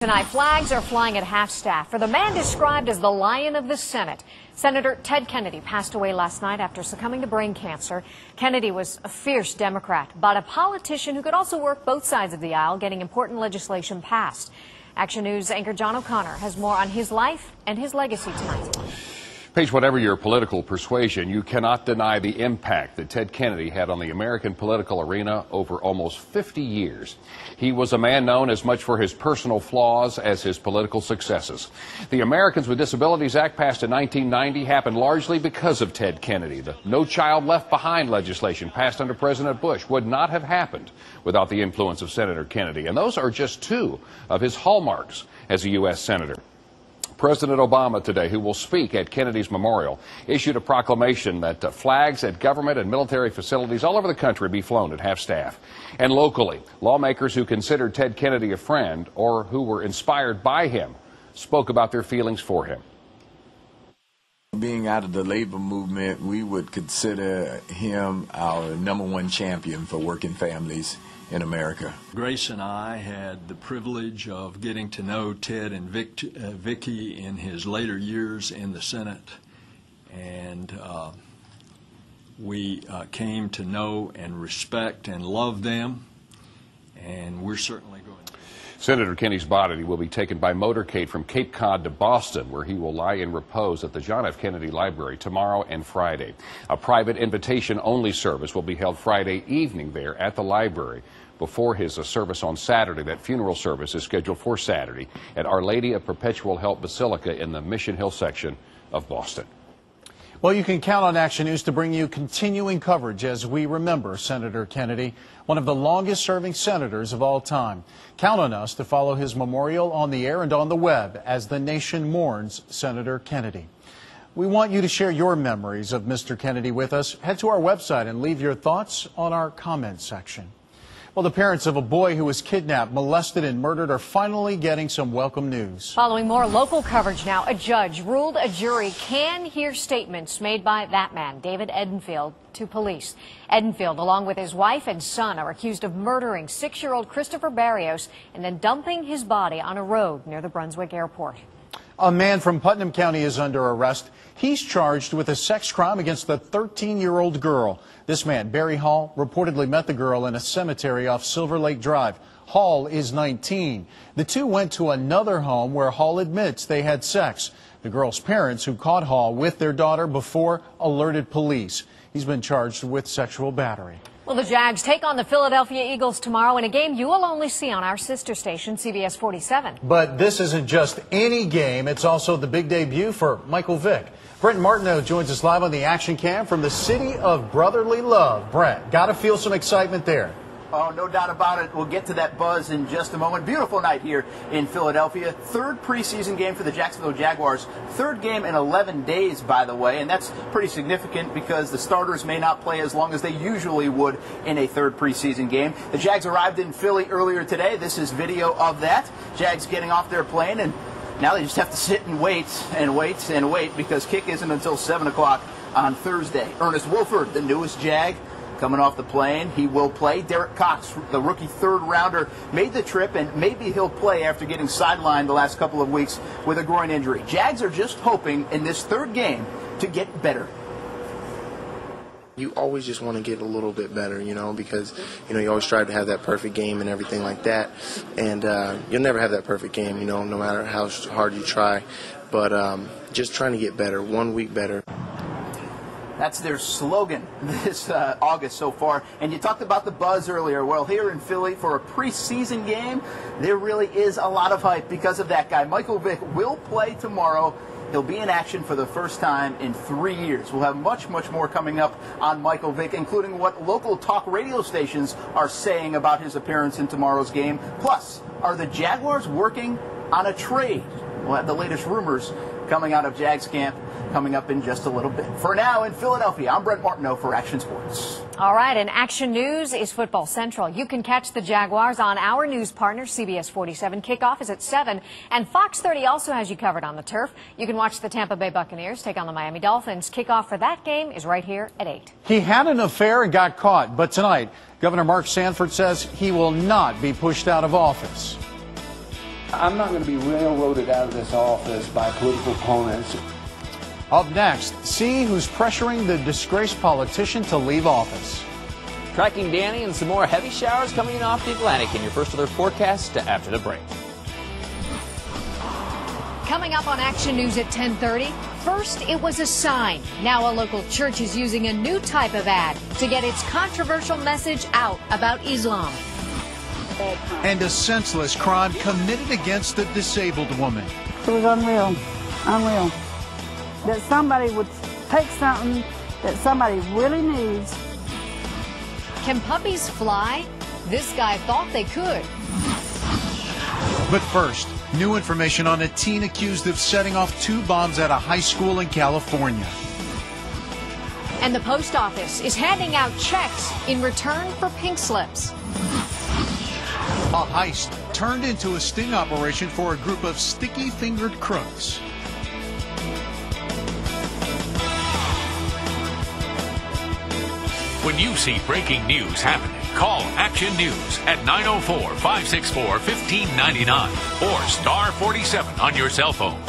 Tonight, flags are flying at half-staff for the man described as the Lion of the Senate. Senator Ted Kennedy passed away last night after succumbing to brain cancer. Kennedy was a fierce Democrat, but a politician who could also work both sides of the aisle, getting important legislation passed. Action News anchor John O'Connor has more on his life and his legacy tonight. Paige, whatever your political persuasion, you cannot deny the impact that Ted Kennedy had on the American political arena over almost 50 years. He was a man known as much for his personal flaws as his political successes. The Americans with Disabilities Act, passed in 1990, happened largely because of Ted Kennedy. The No Child Left Behind legislation passed under President Bush would not have happened without the influence of Senator Kennedy. And those are just two of his hallmarks as a U.S. Senator. President Obama today, who will speak at Kennedy's memorial, issued a proclamation that flags at government and military facilities all over the country be flown at half-staff. And locally, lawmakers who considered Ted Kennedy a friend or who were inspired by him spoke about their feelings for him. Being out of the labor movement, we would consider him our #1 champion for working families in America. Grace and I had the privilege of getting to know Ted and Vicky in his later years in the Senate, and we came to know and respect and love them, and we're certainly going to. Senator Kennedy's body will be taken by motorcade from Cape Cod to Boston, where he will lie in repose at the John F. Kennedy Library tomorrow and Friday. A private invitation-only service will be held Friday evening there at the library before his service on Saturday. That funeral service is scheduled for Saturday at Our Lady of Perpetual Help Basilica in the Mission Hill section of Boston. Well, you can count on Action News to bring you continuing coverage as we remember Senator Kennedy, one of the longest-serving senators of all time. Count on us to follow his memorial on the air and on the web as the nation mourns Senator Kennedy. We want you to share your memories of Mr. Kennedy with us. Head to our website and leave your thoughts on our comments section. Well, the parents of a boy who was kidnapped, molested, and murdered are finally getting some welcome news. Following more local coverage now, a judge ruled a jury can hear statements made by that man, David Edenfield, to police. Edenfield, along with his wife and son, are accused of murdering 6-year-old Christopher Barrios and then dumping his body on a road near the Brunswick airport. A man from Putnam County is under arrest. He's charged with a sex crime against the 13-year-old girl. This man, Barry Hall, reportedly met the girl in a cemetery off Silver Lake Drive. Hall is 19. The two went to another home where Hall admits they had sex. The girl's parents, who caught Hall with their daughter before, alerted police. He's been charged with sexual battery. Well, the Jags take on the Philadelphia Eagles tomorrow in a game you will only see on our sister station, CBS 47. But this isn't just any game. It's also the big debut for Michael Vick. Brent Martineau joins us live on the Action Cam from the city of brotherly love. Brent, got to feel some excitement there. Oh, no doubt about it. We'll get to that buzz in just a moment. Beautiful night here in Philadelphia. Third preseason game for the Jacksonville Jaguars. Third game in 11 days, by the way, and that's pretty significant because the starters may not play as long as they usually would in a third preseason game. The Jags arrived in Philly earlier today. This is video of that. Jags getting off their plane, and now they just have to sit and wait and wait and wait because kick isn't until 7 o'clock on Thursday. Ernest Wolford, the newest Jag, coming off the plane. He will play. Derek Cox, the rookie third-rounder, made the trip, and maybe he'll play after getting sidelined the last couple of weeks with a groin injury. Jags are just hoping in this third game to get better. You always just want to get a little bit better, because, you always strive to have that perfect game and everything like that. And you'll never have that perfect game, no matter how hard you try. But just trying to get better, 1 week better. That's their slogan this August so far. And you talked about the buzz earlier. Well, here in Philly for a preseason game, there really is a lot of hype because of that guy. Michael Vick will play tomorrow. He'll be in action for the first time in 3 years. We'll have much, much more coming up on Michael Vick, including what local talk radio stations are saying about his appearance in tomorrow's game. Plus, are the Jaguars working on a trade? We'll have the latest rumors coming out of Jags camp coming up in just a little bit. For now, in Philadelphia, I'm Brent Martineau for Action Sports. All right, and Action News is Football Central. You can catch the Jaguars on our news partner, CBS 47. Kickoff is at 7, and Fox 30 also has you covered on the turf. You can watch the Tampa Bay Buccaneers take on the Miami Dolphins. Kickoff for that game is right here at 8. He had an affair and got caught, but tonight, Governor Mark Sanford says he will not be pushed out of office. I'm not going to be railroaded out of this office by political opponents. Up next, see who's pressuring the disgraced politician to leave office. Tracking Danny and some more heavy showers coming in off the Atlantic in your first alert forecast after the break. Coming up on Action News at 10:30, first it was a sign. Now a local church is using a new type of ad to get its controversial message out about Islam. And a senseless crime committed against a disabled woman. It was unreal. Unreal. That somebody would take something that somebody really needs. Can puppies fly? This guy thought they could. But first, new information on a teen accused of setting off 2 bombs at a high school in California. And the post office is handing out checks in return for pink slips. A heist turned into a sting operation for a group of sticky-fingered crooks. When you see breaking news happening, call Action News at 904-564-1599 or star 47 on your cell phone.